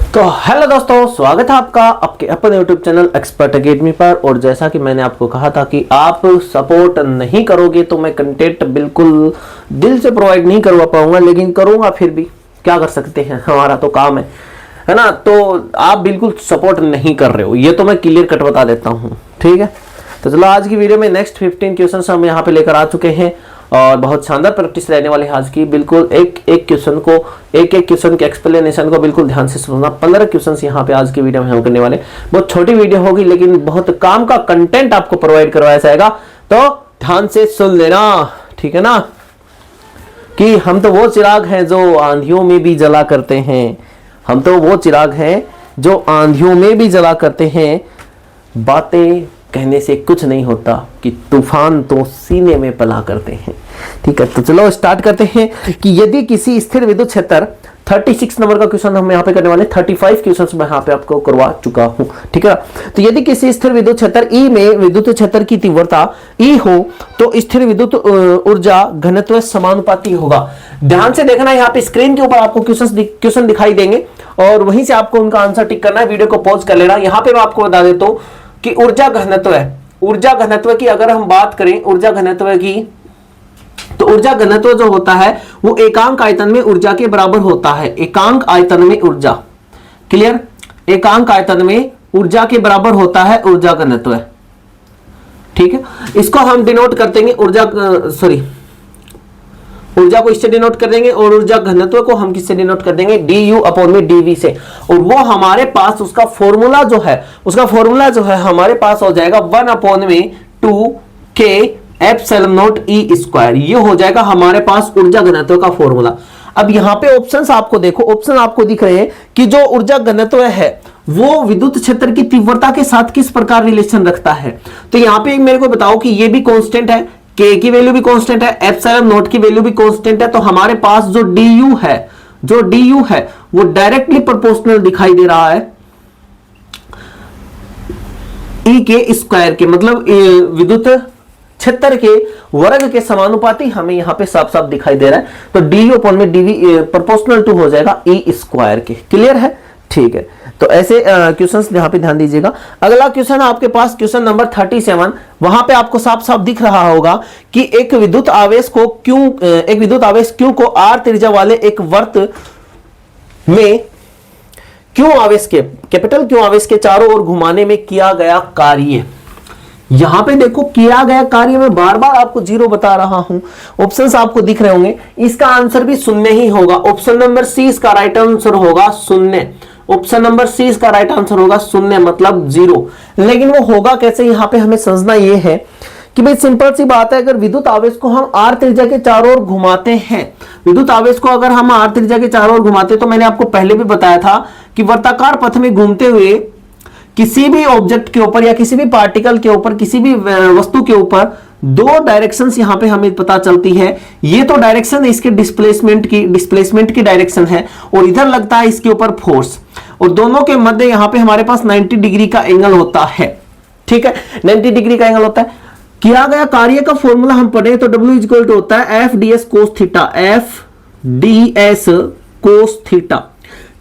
तो हेलो दोस्तों, स्वागत है आपका आपके अपने YouTube चैनल एक्सपर्ट एकेडमी पर। और जैसा कि मैंने आपको कहा था कि आप सपोर्ट नहीं करोगे तो मैं कंटेंट बिल्कुल दिल से प्रोवाइड नहीं करवा पाऊंगा, लेकिन करूंगा फिर भी, क्या कर सकते हैं, हमारा तो काम है ना। तो आप बिल्कुल सपोर्ट नहीं कर रहे हो, ये तो मैं क्लियर कट बता देता हूँ, ठीक है। तो चलो आज की वीडियो में नेक्स्ट 15 क्वेश्चन हम यहाँ पे लेकर आ चुके हैं और बहुत शानदार प्रैक्टिस रहने वाली है आज की। बिल्कुल एक एक क्वेश्चन के एक्सप्लेनेशन को बिल्कुल ध्यान से सुनना। 15 क्वेश्चन यहाँ पे आज की वीडियो में हम करने वाले। बहुत छोटी वीडियो होगी लेकिन बहुत काम का कंटेंट आपको प्रोवाइड करवाया जाएगा, तो ध्यान से सुन लेना, ठीक है ना। कि हम तो वो चिराग हैं जो आंधियों में भी जला करते हैं, हम तो वो चिराग हैं जो आंधियों में भी जला करते हैं। बातें कहने से कुछ नहीं होता कि तूफान तो सीने में पला करते हैं, ठीक है। तो चलो स्टार्ट करते हैं कि यदि किसी स्थिर विद्युत क्षेत्र 36 नंबर का क्वेश्चन हम यहाँ पे करने वाले। 35 क्वेश्चंस मैं यहाँ पे आपको करवा चुका हूँ, ठीक है। तो यदि किसी स्थिर विद्युत क्षेत्र ई में विद्युत क्षेत्र की तीव्रता ई हो तो स्थिर विद्युत ऊर्जा घनत्व समानुपाती होगा। ध्यान से देखना, यहाँ पे स्क्रीन के ऊपर आपको क्वेश्चन दिखाई देंगे और वहीं से आपको उनका आंसर टिक करना है। वीडियो को पॉज कर लेना। यहाँ पे मैं आपको बता देता हूँ कि ऊर्जा घनत्व है, ऊर्जा घनत्व की अगर हम बात करें ऊर्जा घनत्व की, तो ऊर्जा घनत्व जो होता है वो एकांक आयतन में ऊर्जा के बराबर होता है। एकांक आयतन में ऊर्जा, क्लियर, एकांक आयतन में ऊर्जा के बराबर होता है ऊर्जा घनत्व, ठीक है। इसको हम डिनोट कर देंगे ऊर्जा को इससे डिनोट कर देंगे और ऊर्जा घनत्व को हम किससे डिनोट कर देंगे, du अपॉन में dv से। और वो हमारे पास उसका फॉर्मूला जो है हमारे पास हो जाएगा 1 अपॉन में 2k epsilon not E square. ये हो जाएगा हमारे पास ऊर्जा घनत्व का फॉर्मूला। अब यहाँ पे ऑप्शंस आपको देखो, ऑप्शन आपको दिख रहे हैं कि जो ऊर्जा घनत्व है वो विद्युत क्षेत्र की तीव्रता के साथ किस प्रकार रिलेशन रखता है। तो यहाँ पे मेरे को बताओ कि ये भी कांस्टेंट है, k की वैल्यू भी कांस्टेंट है, एप्सिलॉन नॉट की वैल्यू भी कांस्टेंट है। तो हमारे पास जो du है वो डायरेक्टली प्रोपोर्शनल दिखाई दे रहा है E के स्क्वायर के, मतलब विद्युत क्षेत्र के वर्ग के समानुपाती हमें यहां पे साफ साफ दिखाई दे रहा है। तो du अपॉन में dv प्रोपोर्शनल टू हो जाएगा E स्क्वायर के। क्लियर है, ठीक है। तो ऐसे क्वेश्चंस यहां पे ध्यान दीजिएगा। अगला क्वेश्चन आपके पास क्वेश्चन नंबर 37। वहां पे आपको साफ साफ दिख रहा होगा कि एक विद्युत आवेश Q को R त्रिज्या वाले एक वर्त में कैपिटल Q आवेश के चारों ओर घुमाने में किया गया कार्य। यहां पे देखो किया गया कार्य में बार बार आपको 0 बता रहा हूं। ऑप्शंस आपको दिख रहे होंगे, इसका आंसर भी शून्य ही होगा। ऑप्शन नंबर सी इसका राइट आंसर होगा शून्य। ऑप्शन नंबर सी इसका राइट आंसर होगा शून्य, मतलब 0। लेकिन वो होगा कैसे, यहां पे हमें समझना ये है कि भाई सिंपल सी बात है, अगर विद्युत आवेश को हम आर त्रिज्या के चारों ओर घुमाते हैं, विद्युत आवेश को अगर हम आर त्रिज्या के चारों ओर घुमाते हैं, तो मैंने आपको पहले भी बताया था कि वर्ताकार पथ में घूमते हुए किसी भी ऑब्जेक्ट के ऊपर या किसी भी पार्टिकल के ऊपर, किसी भी वस्तु के ऊपर 2 डायरेक्शंस यहां पे हमें पता चलती है। ये तो डायरेक्शन इसके डिस्प्लेसमेंट की डायरेक्शन है और इधर लगता है इसके ऊपर फोर्स, और दोनों के मध्य यहां पे हमारे पास 90 डिग्री का एंगल होता है, ठीक है। 90 डिग्री का एंगल होता है। किया गया कार्य का फॉर्मूला हम पढ़े तो W इक्वल टू होता है F D S cos theta.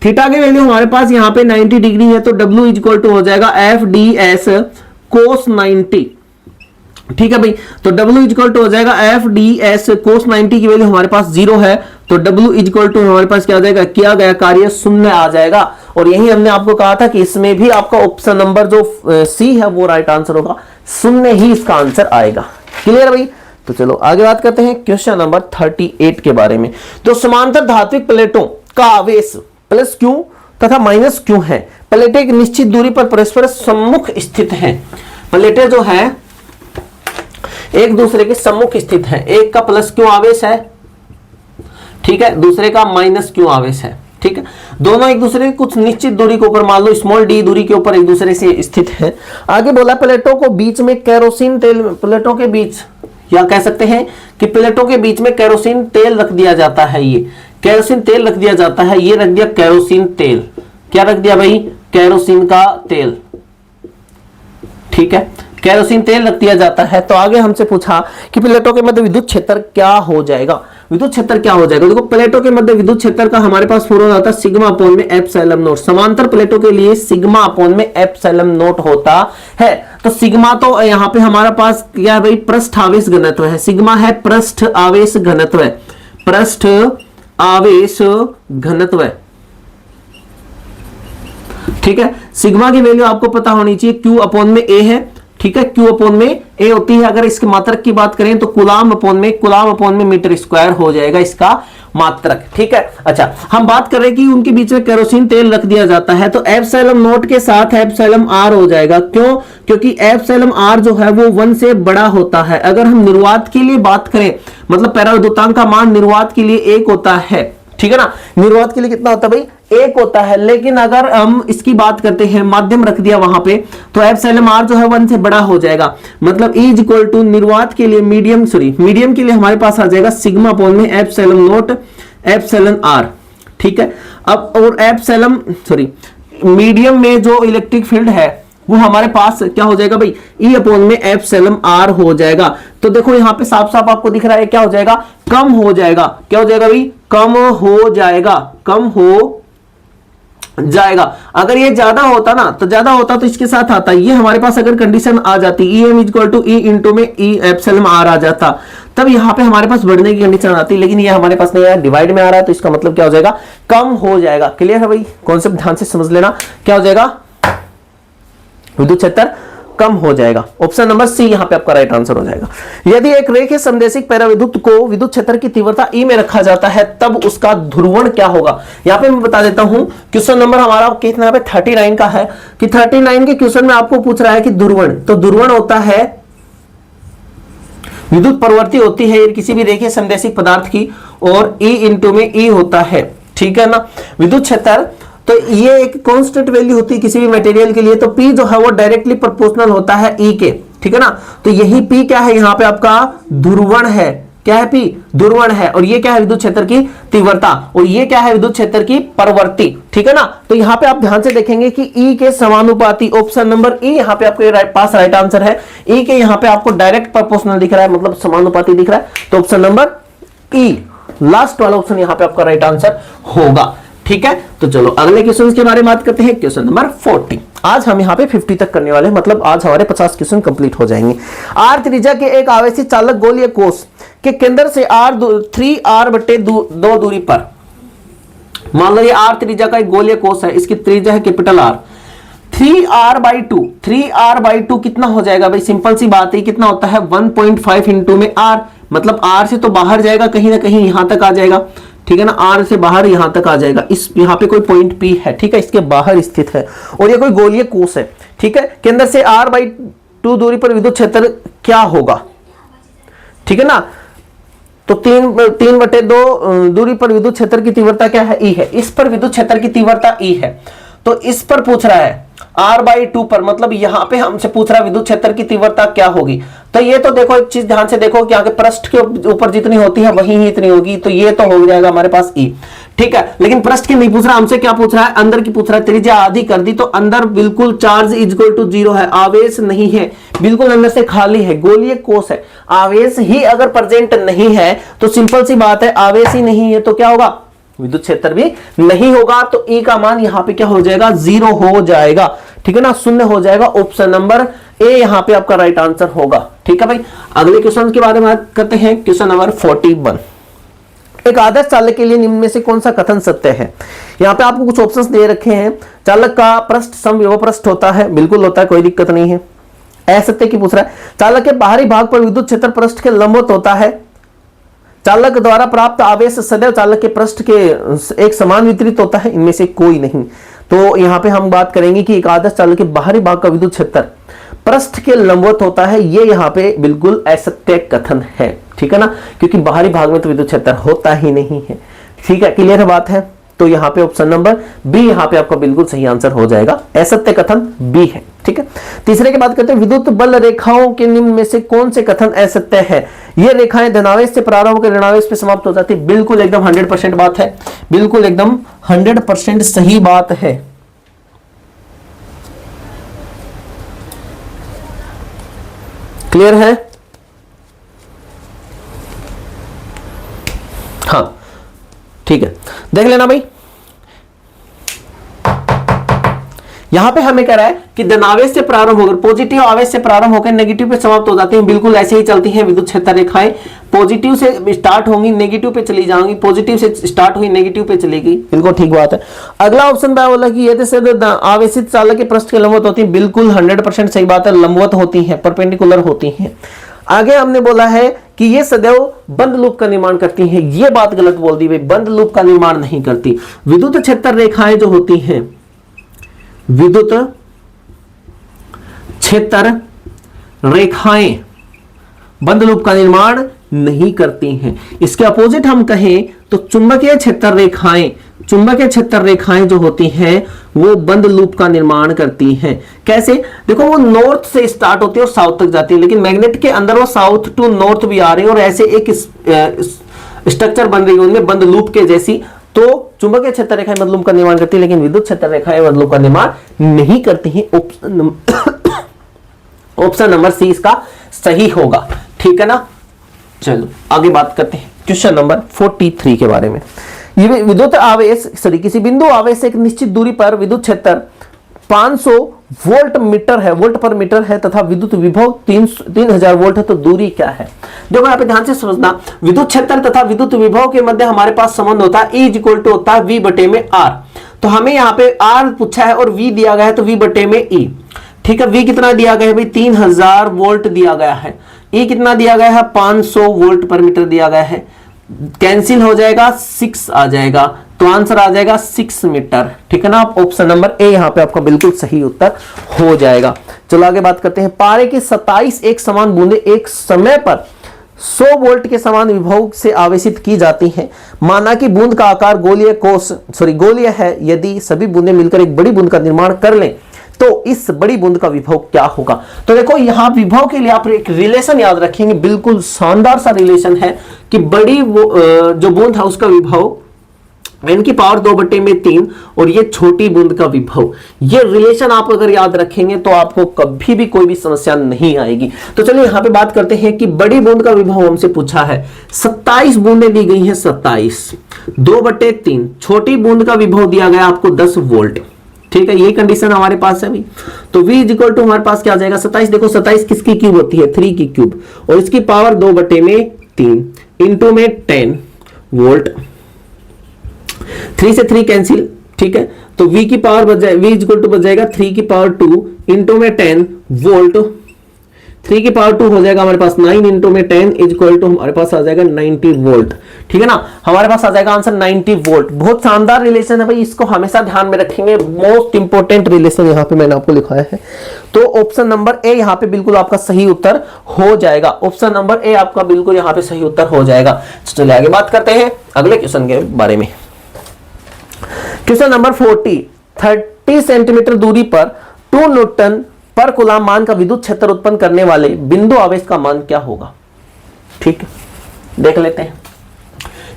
Theta की वैल्यू हमारे पास यहाँ पे 90 डिग्री है, तो W इक्वल टू हो जाएगा एफ डी एस कोस 90, ठीक है भाई। तो W इक्वल टू हो जाएगा एफ डी एस कोस 90 की वैल्यू हमारे पास 0 है, तो W इक्वल टू हमारे पास क्या आ जाएगा, किया गया कार्य शून्य आ जाएगा। और यही हमने आपको कहा था कि इसमें भी आपका ऑप्शन नंबर जो सी है वो राइट आंसर होगा, शून्य ही इसका आंसर आएगा। क्लियर भाई। तो चलो आगे बात करते हैं क्वेश्चन नंबर 38 के बारे में। तो समांतर धात्विक प्लेटों का आवेश प्लस Q तथा माइनस Q है। प्लेटें एक निश्चित दूरी पर परस्पर सम्मुख स्थित हैं। प्लेटें जो है एक दूसरे के सम्मुख स्थित हैं। एक का प्लस Q आवेश है, ठीक है, दूसरे का माइनस Q आवेश है, ठीक है। दोनों एक दूसरे की कुछ निश्चित दूरी के ऊपर, मान लो स्मॉल d दूरी के ऊपर एक दूसरे से स्थित है। आगे बोला प्लेटों को बीच में केरोसिन तेल, प्लेटों के बीच, या कह सकते हैं कि प्लेटों के बीच में केरोसिन तेल रख दिया जाता है। ये केरोसिन तेल रख दिया जाता है, ये रख दिया केरोसिन तेल। क्या रख दिया भाई, केरोसिन का तेल, ठीक है। केरोसिन तेल रख दिया जाता है। तो आगे हमसे पूछा कि प्लेटों के मध्य विद्युत क्षेत्र क्या हो जाएगा। विद्युत क्षेत्र क्या हो जाएगा, देखो प्लेटों के मध्य विद्युत क्षेत्र का हमारे पास फॉर्मूला होता है सिग्मा अपॉन में एप्सिलॉन नॉट। समांतर प्लेटों के लिए सिग्मा अपॉन में एप्सिलॉन नॉट होता है। तो सिग्मा तो यहाँ पे हमारा पास क्या है भाई, पृष्ठ आवेश घनत्व है। सिग्मा है पृष्ठ आवेश घनत्व, पृष्ठ आवेश घनत्व, ठीक है। सिग्मा की वैल्यू आपको पता होनी चाहिए, Q अपॉन में A है, ठीक है। Q अपॉन में A होती है। अगर इसके मात्रक की बात करें तो कुलाम अपॉन में मीटर स्क्वायर हो जाएगा इसका मात्रक, ठीक है। अच्छा, हम बात कर रहे हैं कि उनके बीच में केरोसिन तेल रख दिया जाता है, तो एप्सिलॉन नॉट के साथ एप्सिलॉन R हो जाएगा। क्यों? क्योंकि एप्सिलॉन R जो है वो 1 से बड़ा होता है। अगर हम निर्वात के लिए बात करें, मतलब पराविद्युतांक का मान निर्वात के लिए 1 होता है, ठीक है ना। निर्वात के लिए कितना होता है भाई, 1 होता है। लेकिन अगर हम इसकी बात करते हैं, माध्यम रख दिया वहां पे, तो एप्सिलॉन R जो है 1 से बड़ा हो जाएगा। मतलब E इज इक्वल टू निर्वात के लिए मीडियम के लिए हमारे पास आ जाएगा सिग्मा अपॉन में एप्सिलॉन नॉट एप्सिलॉन R, ठीक है। अब और एप्सिलॉन मीडियम में जो इलेक्ट्रिक फील्ड है वो हमारे पास क्या हो जाएगा भाई, E अपॉन में एप्सिलॉन R हो जाएगा। तो देखो यहां पे साफ साफ आपको दिख रहा है क्या हो जाएगा, कम हो जाएगा। क्या हो जाएगा भाई, कम हो जाएगा, कम हो जाएगा। अगर ये ज्यादा होता ना, तो ज्यादा होता तो इसके साथ आता, ये हमारे पास अगर कंडीशन आ जाती EM equal to E into में E एप्सिलॉन R आ जाता, तब यहाँ पे हमारे पास बढ़ने की कंडीशन आती। लेकिन ये हमारे पास नहीं आया, डिवाइड में आ रहा है, तो इसका मतलब क्या हो जाएगा, कम हो जाएगा। क्लियर है भाई, कॉन्सेप्ट ध्यान से समझ लेना। क्या हो जाएगा, विद्युत क्षेत्र कम हो जाएगा। ऑप्शन नंबर सी यहां पे आपका राइट आंसर हो जाएगा। यदि एक रेखीय संदेशिक पराविद्युत को विद्युत क्षेत्र की तीव्रता E में रखा जाता है, तब उसका ध्रुवण क्या होगा। यहां पे मैं बता देता हूं, क्वेश्चन नंबर हमारा कितना पे 39 का है, कि 39 के क्वेश्चन में आपको पूछ रहा है कि ध्रुवण, तो ध्रुवण होता है विद्युत प्रवृत्ति होती है किसी भी रेखीय संदेशिक पदार्थ की, और E इंटू में E होता है, ठीक है ना। विद्युत क्षेत्र तो ये एक कांस्टेंट वैल्यू होती है किसी भी मटेरियल के लिए, तो P जो है वो डायरेक्टली प्रोपोर्शनल होता है E के, ठीक है ना। तो यही P क्या है, यहाँ पे आपका ध्रुवण है। क्या है P, ध्रुवण है। और ये क्या है, विद्युत क्षेत्र की तीव्रता, और ये क्या है, विद्युत क्षेत्र की प्रवृत्ति, ठीक है ना। तो यहाँ पे आप ध्यान से देखेंगे कि E के समानुपाती, ऑप्शन नंबर E यहाँ पे आपके पास राइट आंसर है। E के यहाँ पे आपको डायरेक्ट प्रोपोर्शनल दिख रहा है, मतलब समानुपाती दिख रहा है, तो ऑप्शन नंबर E लास्ट वाला ऑप्शन यहाँ पे आपका राइट आंसर होगा, ठीक है। तो चलो अगले क्वेश्चन के बारे में बात करते हैं, क्वेश्चन नंबर 40। आज हम यहाँ पे 50 तक करने वाले हैं, मतलब आज हमारे 50 क्वेश्चन कंप्लीट हो जाएंगे। R त्रिज्या के एक आवेशी चालक गोलीय कोष के केंद्र से 3r/2 दूरी पर, मान लो ये R त्रिज्या का एक गोलीय कोष है, इसकी त्रिज्या है कैपिटल R। 3r/2 कितना हो जाएगा भाई, सिंपल सी बात है, कितना होता है 1.5 इंटू में R, मतलब R से तो बाहर जाएगा कहीं ना कहीं, यहां तक आ जाएगा, ठीक है ना। R से बाहर यहां तक आ जाएगा। इस यहां पे कोई पॉइंट P है, ठीक है, इसके बाहर स्थित है, और ये कोई गोलीय कोष है, ठीक है। केंद्र से r/2 दूरी पर विद्युत क्षेत्र क्या होगा, ठीक है ना। तो 3/2 दूरी पर विद्युत क्षेत्र की तीव्रता क्या है, E है। इस पर विद्युत क्षेत्र की तीव्रता E है, तो इस पर पूछ रहा है r/2 पर, मतलब यहां पे हमसे पूछ रहा है विद्युत क्षेत्र की तीव्रता क्या होगी। तो ये तो देखो एक चीज ध्यान से देखो कि आगे पृष्ठ के ऊपर जितनी होती है वही ही इतनी होगी, तो ये तो हो जाएगा हमारे पास E, ठीक है। लेकिन पृष्ठ की नहीं पूछ रहा, हमसे क्या पूछ रहा है, अंदर की पूछ रहा है। त्रिज्या आधी कर दी, तो अंदर बिल्कुल चार्ज इज इक्वल टू 0 है, आवेश नहीं है, बिल्कुल अंदर से खाली है, गोलीय कोष है। आवेश ही अगर प्रेजेंट नहीं है तो सिंपल सी बात है, आवेश ही नहीं है तो क्या होगा, विद्युत क्षेत्र भी नहीं होगा। तो E का मान यहां पे क्या हो जाएगा, 0 हो जाएगा, ठीक है ना, 0 हो जाएगा। ऑप्शन नंबर ए यहां पे आपका राइट आंसर होगा, ठीक है भाई। अगले क्वेश्चन के बारे में बात करते हैं, क्वेश्चन नंबर 41। एक आदर्श चालक के लिए निम्न में से कौन सा कथन सत्य है। यहाँ पे आपको कुछ ऑप्शंस दे रखे हैं। चालक का पृष्ठ समविभव पृष्ठ होता है, बिल्कुल होता है, कोई दिक्कत नहीं है। असत्य की पूछ रहा है। चालक के बाहरी भाग पर विद्युत क्षेत्र पृष्ठ के लंबवत होता है। चालक द्वारा प्राप्त आवेश सदैव चालक के पृष्ठ के एक समान वितरित होता है, इनमें से कोई नहीं। तो यहाँ पे हम बात करेंगे कि एक आदर्श चालक के बाहरी भाग का विद्युत क्षेत्र पृष्ठ के लंबवत होता है, ये यहाँ पे बिल्कुल असत्य कथन है, ठीक है ना, क्योंकि बाहरी भाग में तो विद्युत क्षेत्र होता ही नहीं है, ठीक है, क्लियर बात है। तो यहाँ पे ऑप्शन नंबर बी यहाँ पे आपका बिल्कुल सही आंसर हो जाएगा, असत्य कथन बी है, ठीक है। तीसरे की बात करते हैं, विद्युत बल रेखाओं के निम्न में से कौन से कथन असत्य है। ये रेखाएं धनावेश से प्रारंभ होकर ऋणावेश पे समाप्त हो जाती है, बिल्कुल एकदम 100% बात है, बिल्कुल एकदम 100% सही बात है। क्लियर है? हाँ ठीक है, देख लेना भाई। यहां पे हमें कह रहा है कि धन आवेश से प्रारंभ होकर, पॉजिटिव आवेश से प्रारंभ होकर नेगेटिव पे समाप्त हो जाती हैं, बिल्कुल ऐसे ही चलती हैं विद्युत क्षेत्र रेखाएं। पॉजिटिव से स्टार्ट होंगी, नेगेटिव पे चली जाएंगी, पॉजिटिव से स्टार्ट हुई, नेगेटिव पे चलेगी, बिल्कुल ठीक बात है। अगला ऑप्शन क्या बोला कि यदि से आवेशित चालक के पृष्ठ के लंबवत होती है, बिल्कुल 100% सही बात है, लंबवत होती है, परपेंडिकुलर होती है। आगे हमने बोला है कि ये सदैव बंद लूप का निर्माण करती हैं, ये बात गलत बोल दी भाई, बंद लूप का निर्माण नहीं करती। विद्युत क्षेत्र रेखाएं जो होती हैं, विद्युत क्षेत्र रेखाएं बंद लूप का निर्माण नहीं करती हैं। इसके अपोजिट हम कहें तो चुंबकीय क्षेत्र रेखाएं, चुंबकीय क्षेत्र रेखाएं जो होती हैं वो बंद लूप का निर्माण करती हैं। कैसे? देखो वो नॉर्थ से स्टार्ट होती है और साउथ तक जाती है, लेकिन मैग्नेट के अंदर वो साउथ टू नॉर्थ भी आ रही है और ऐसे एक स्ट्रक्चर बन रही है उनमें बंद लूप के जैसी। तो चुंबकीय क्षेत्र रेखाएं बंद लूप का निर्माण करती है, लेकिन विद्युत क्षेत्र रेखाएं बंद लूप का निर्माण नहीं करती हैं। ऑप्शन नंबर सी इसका सही होगा, ठीक है ना। चलो आगे बात करते हैं क्वेश्चन नंबर 43 के बारे में। ये विद्युत आवेश किसी बिंदु आवेश से एक निश्चित दूरी पर विद्युत क्षेत्र 500 वोल्ट मीटर है, वोल्ट पर मीटर है तथा विद्युत विभव 3000 वोल्ट है, तो दूरी क्या है? देखो यहाँ पे ध्यान से समझना, विद्युत क्षेत्र तथा विद्युत विभव के मध्य हमारे पास संबंध होता है E = होता है V बटे में R। तो हमें यहाँ पे R पूछा है और V दिया गया है, तो V बटे में E, ठीक है। V कितना दिया गया है भाई? 3000 वोल्ट दिया गया है। E कितना दिया गया है? 500 वोल्ट पर मीटर दिया गया है। कैंसिल हो जाएगा, 6 आ जाएगा, तो आंसर आ जाएगा 6 मीटर, ठीक है ना। ऑप्शन नंबर ए यहाँ पे आपका बिल्कुल सही उत्तर हो जाएगा। चलो आगे बात करते हैं। पारे की 27 एक समान बूंदे एक समय पर 100 वोल्ट के समान विभव से आवेशित की जाती हैं। माना कि बूंद का आकार गोलीय है। यदि सभी बूंदे मिलकर एक बड़ी बूंद का निर्माण कर लें तो इस बड़ी बूंद का विभव क्या होगा? तो देखो यहां विभव के लिए आप एक रिलेशन याद रखेंगे, बिल्कुल शानदार सा रिलेशन है कि बड़ी जो बूंद है उसका विभव n की पावर 2/3 और ये छोटी बूंद का विभव, ये रिलेशन आप अगर याद रखेंगे तो आपको कभी भी कोई भी समस्या नहीं आएगी। तो चलिए यहां पे बात करते हैं कि बड़ी बूंद का विभव हमसे पूछा है, 27 बूंदें दी गई हैं, 27 2/3, छोटी बूंद का विभव दिया गया आपको 10 वोल्ट, ठीक है। ये कंडीशन हमारे पास है अभी। तो V = हमारे पास क्या आ जाएगा? 27, देखो 27 किसकी क्यूब होती है? 3 की क्यूब, और इसकी पावर 2/3 इंटू में 10 वोल्ट, 3 से 3 कैंसिल, ठीक है। तो V की पावर बच जाएगा 3 की पावर 2 इंटू में 10 वोल्ट, 3 की पावर 2 हो जाएगा हमारे पास 9 इंटू में 10 = हमारे पास आ जाएगा 90 वोल्ट, ठीक है ना। हमारे पास आ जाएगा आंसर 90 वोल्ट। बहुत शानदार रिलेशन है भाई, इसको हमेशा ध्यान में रखेंगे, मोस्ट इंपोर्टेंट रिलेशन यहाँ पे मैंने आपको लिखाया है। तो ऑप्शन नंबर ए यहाँ पे बिल्कुल आपका सही उत्तर हो जाएगा। ऑप्शन नंबर ए आपका बिल्कुल यहाँ पे सही उत्तर हो जाएगा। चलिए आगे बात करते हैं अगले क्वेश्चन के बारे में। क्वेश्चन नंबर 30 सेंटीमीटर दूरी पर 2 न्यूटन पर कूलम मान का विद्युत क्षेत्र उत्पन्न करने वाले बिंदु आवेश का मान क्या होगा? ठीक है, देख लेते हैं।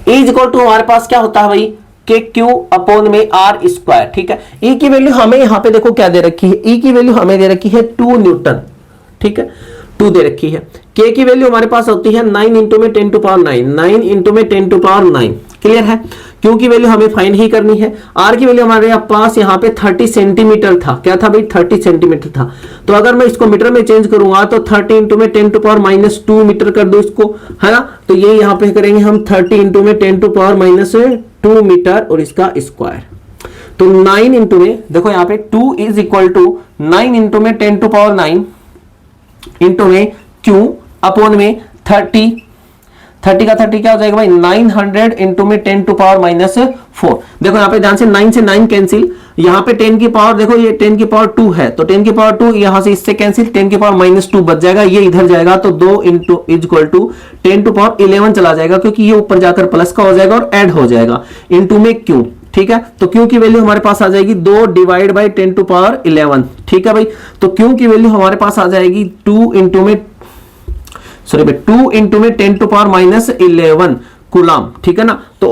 E = हमारे पास क्या होता है भाई? KQ/R², ठीक है। E की वैल्यू हमें यहाँ पे देखो क्या दे रखी है? E की वैल्यू हमें दे रखी है 2 न्यूटन, ठीक है, 2 दे रखी है। K की वैल्यू हमारे पास होती है 9 इंटू में 10⁻9, 9 इंटू में 10⁻9, क्लियर है। Q की वैल्यू हमें फाइंड ही करनी है। R की वैल्यू हमारे पास यहाँ पे 30 सेंटीमीटर था। क्या था भाई? 30 सेंटीमीटर था। तो अगर मैं इसको मीटर में चेंज करूंगा तो 30 इंटू में 10⁻2 मीटर कर दो इसको, है ना। तो ये यहाँ पे करेंगे हम 30 इंटू में 10⁻2 मीटर और इसका स्क्वायर। तो 9 इंटू में देखो यहाँ पे 2 = 9 इंटू में 10⁻9 इंटू में Q/ में 30 का 30 क्या हो जाएगा भाई? 900 इंटू में 10⁻4। देखो यहाँ पे ध्यान से 9 से 9 कैंसिल, यहाँ पे 10 की पावर देखो ये 10 की पावर 2 है, तो 10 की पावर 2 यहाँ से इससे कैंसिल, 10 की पावर -2 बच जाएगा, ये इधर जाएगा तो 2 इंटू = 10�11 चला जाएगा, क्योंकि ये ऊपर जाकर प्लस का हो जाएगा और ऐड हो जाएगा, इंटू में Q, ठीक है। तो Q की वैल्यू हमारे पास आ जाएगी 2 / 10⁻11, ठीक है भाई। तो Q की वैल्यू हमारे पास आ जाएगी 2 इंटू में 10⁻11 कूलाम, ठीक है ना। तो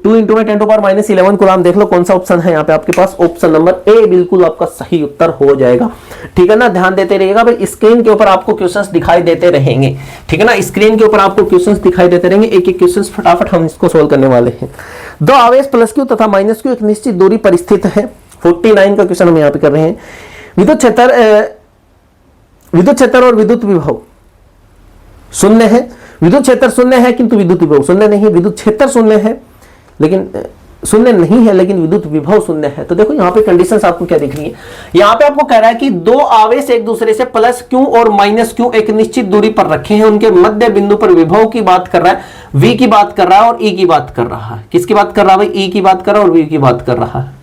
2 × 10⁻11 कूलाम देख लो कौन सा ऑप्शन है यहाँ पे आपके पास, ऑप्शन नंबर ए बिल्कुल आपका सही उत्तर हो जाएगा, ठीक है ना। ध्यान देते रहिएगा भाई, स्क्रीन के ऊपर आपको क्वेश्चंस दिखाई देते रहेंगे, ठीक है ना। स्क्रीन के ऊपर आपको क्वेश्चंस दिखाई देते रहेंगे, एक एक क्वेश्चंस फटाफट हम इसको सोल्व करने वाले हैं। दो आवेश प्लस क्यू तथा माइनस क्यू एक निश्चित दूरी पर स्थित है। 49 का क्वेश्चन हम यहाँ पे कर रहे हैं। विद्युत क्षेत्र और विद्युत विभव शून्य है। विद्युत क्षेत्र शून्य है किंतु विद्युत विभव शून्य नहीं। विद्युत क्षेत्र शून्य है लेकिन शून्य नहीं है लेकिन विद्युत विभव शून्य है। तो देखो यहाँ पे कंडीशंस आपको क्या दिख रही है, यहाँ पे आपको कह रहा है कि दो आवेश एक दूसरे से प्लस क्यू और माइनस क्यू एक निश्चित दूरी पर रखे हैं, उनके मध्य बिंदु पर विभव की बात कर रहा है, वी की बात कर रहा है और ई की बात कर रहा है। किसकी बात कर रहा है भाई, ई की बात कर रहा है और वी की बात कर रहा है।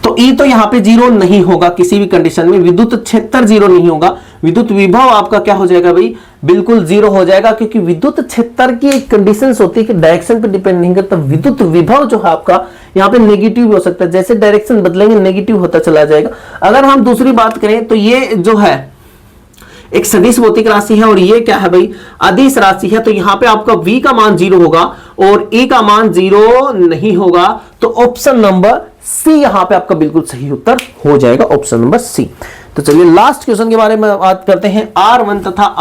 तो ई तो यहाँ पे जीरो नहीं होगा किसी भी कंडीशन में, विद्युत क्षेत्र जीरो नहीं होगा, विद्युत विभव आपका क्या हो जाएगा भाई, बिल्कुल जीरो हो जाएगा, क्योंकि विद्युत क्षेत्र की एक कंडीशंस होती है कि डायरेक्शन पे डिपेंड नहीं करता। विद्युत विभव जो है आपका यहाँ पे नेगेटिव हो सकता है, जैसे डायरेक्शन बदलेंगे नेगेटिव होता चला जाएगा। अगर हम दूसरी बात करें तो ये जो है एक सदिश भौतिक राशि है और ये क्या है भाई, अदिश राशि है। तो यहाँ पे आपका v का मान जीरो होगा और e का मान जीरो नहीं होगा। तो ऑप्शन नंबर सी यहाँ पे आपका बिल्कुल सही उत्तर हो जाएगा, ऑप्शन नंबर सी। तो चलिए लास्ट क्वेश्चन के बारे में बात करते हैं। R1 तथा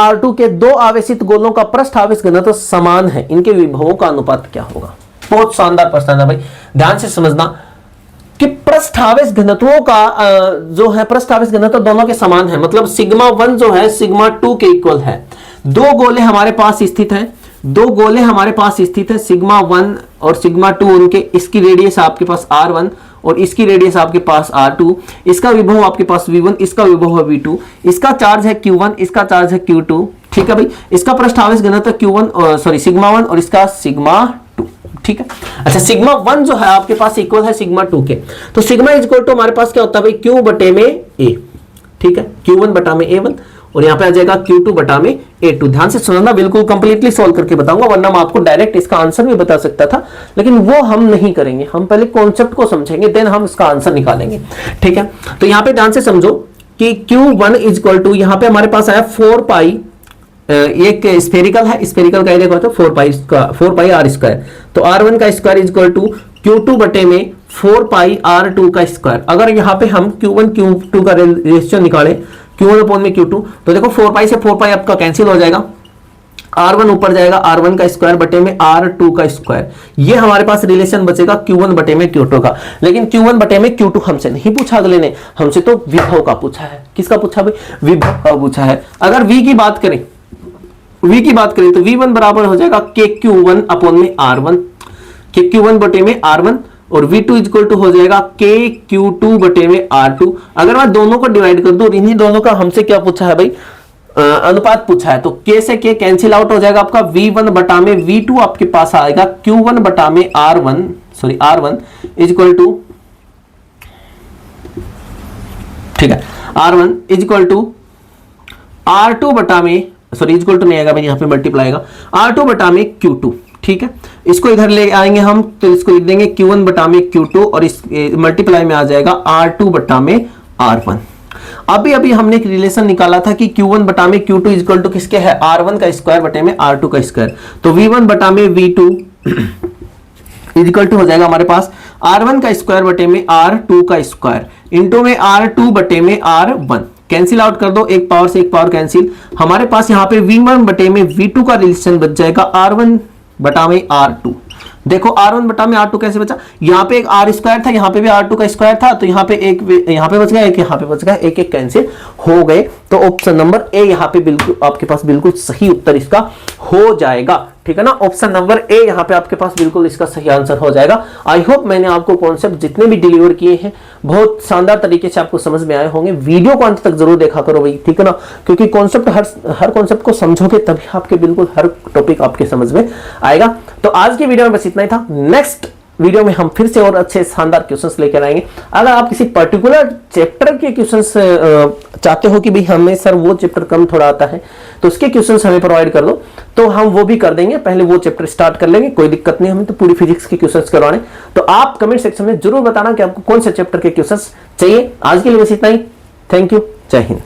R2 के दो आवेशित गोलों का पृष्ठ आवेश घनत्व समान है, इनके विभवों का अनुपात क्या होगा। बहुत शानदार प्रश्न है भाई, ध्यान से समझना कि पृष्ठ आवेश घनत्वों का जो है पृष्ठ आवेश घनत्व दोनों के समान है, मतलब सिग्मा 1 जो है सिग्मा 2 के इक्वल है। दो गोले हमारे पास स्थित हैं, दो गोले हमारे पास स्थित है, सिग्मा 1 और सिग्मा 2 उनके, इसकी रेडियस आपके पास R1 और इसकी रेडियस आपके पास R2, इसका विभव आपके पास V1, इसका विभव है V2, इसका चार्ज है Q1, इसका चार्ज है Q2, ठीक है भाई। इसका पृष्ठ आवेश घनत्व Q1 सॉरी सिग्मा 1 और इसका सिग्मा 2, ठीक है। अच्छा सिग्मा 1 जो है आपके पास इक्वल है सिग्मा 2 के, तो सिग्मा इज इक्वल टू हमारे पास क्या होता है भाई, Q बटे में A, ठीक है, Q1 बटा में A1 और यहाँ पे आ जाएगा Q2 बटा में A2। ध्यान से सुनना, बिल्कुल कंप्लीटली सॉल्व करके बताऊंगा, वरना मैं आपको डायरेक्ट इसका आंसर भी बता सकता था, लेकिन वो हम नहीं करेंगे। हम पहले कॉन्सेप्ट को समझेंगे देन हम इसका आंसर निकालेंगे, ठीक है। तो यहाँ पे ध्यान से समझो कि Q1 इज इक्वल टू यहाँ पे हमारे पास आया 4 पाई, एक स्फेरिकल है, स्फेरिकल का एरिया क्या होता है 4 पाई R स्क्वायर। तो R1 का square is equal to Q2 बटे में 4 पाई R2 का स्क्वायर। अगर यहाँ पे हम Q1 Q2 का रेशियो निकालें, Q1 अपॉन में Q2, तो देखो 4 पाई से 4 पाई आपका कैंसिल हो जाएगा, R1 ऊपर जाएगा, R1 का स्क्वायर बटे में R2 का स्क्वायर। ये हमारे पास रिलेशन बचेगा Q1 बटे में Q2 का। लेकिन Q1 बटे में Q2 हमसे नहीं पूछा अगले ने, हमसे तो विभव का पूछा है। किसका पूछा भाई, विभव का पूछा है। अगर V की बात करें तो V1 बराबर हो जाएगा KQ1 अपॉन में R1, KQ1 बटे में R1 और V2 इक्वल टू हो जाएगा KQ2 बटे में R2। अगर मैं दोनों को डिवाइड कर दूं, इन्हीं दोनों का हमसे क्या पूछा है भाई, अनुपात पूछा है, तो K से K कैंसिल आउट हो जाएगा आपका, V1 बटा में V2 आपके पास आएगा Q1 बटा में R1 इज इक्वल टू, ठीक है, R1 is equal to R2 बटा में सॉरी इज इक्वल टू नहीं आएगा भाई, यहाँ पे मल्टीप्लाई आएगा R2 बटा में Q2, ठीक है। इसको इधर ले आएंगे हम तो इसको लिख देंगे Q1 बटा में Q2 और इस मल्टीप्लाई में आ जाएगा R2 बटा में R1। अभी हमने एक रिलेशन निकाला था कि Q1 बटा में Q2 इक्वल टू किसके है, R1 का स्क्वायर बटे में R2 का स्क्वायर। तो V1 बटा में V2 इक्वल टू हो जाएगा हमारे पास R1 का स्क्वायर बटे में R2 का स्क्वायर इंटू में R2 बटे में R1। कैंसिल आउट कर दो, एक पावर से एक पावर कैंसिल। हमारे पास यहाँ पे V1 बटे में V2 का रिलेशन बच जाएगा R1 बटा में R2। देखो R1 बटा में R2 कैसे बचा, यहाँ पे एक R स्क्वायर था, यहाँ पे भी R2 का स्क्वायर था, तो यहाँ पे एक यहाँ पे बच गया, एक यहाँ पे बच गया, एक एक कैंसिल हो गए। तो ऑप्शन नंबर ए यहाँ पे बिल्कुल आपके पास बिल्कुल सही उत्तर इसका हो जाएगा, ठीक है ना। ऑप्शन नंबर ए यहाँ पे आपके पास बिल्कुल इसका सही आंसर हो जाएगा। आई होप मैंने आपको कॉन्सेप्ट जितने भी डिलीवर किए हैं बहुत शानदार तरीके से आपको समझ में आए होंगे। वीडियो को अंत तक जरूर देखा करो भाई, ठीक है ना, क्योंकि कॉन्सेप्ट हर कॉन्सेप्ट को समझोगे तभी आपके बिल्कुल हर टॉपिक आपके समझ में आएगा। तो आज की वीडियो में बस इतना ही था। नेक्स्ट वीडियो में हम फिर से और अच्छे शानदार क्वेश्चंस लेकर आएंगे। अगर आप किसी पर्टिकुलर चैप्टर के क्वेश्चंस चाहते हो कि भाई हमें सर वो चैप्टर कम थोड़ा आता है तो उसके क्वेश्चंस हमें प्रोवाइड कर दो, तो हम वो भी कर देंगे। पहले वो चैप्टर स्टार्ट कर लेंगे, कोई दिक्कत नहीं, हमें तो पूरी फिजिक्स के क्वेश्चंस करवाने। तो आप कमेंट सेक्शन में जरूर बताना कि आपको कौन से चैप्टर के क्वेश्चंस चाहिए। आज के लिए बस इतना ही। थैंक यू, जय हिंद।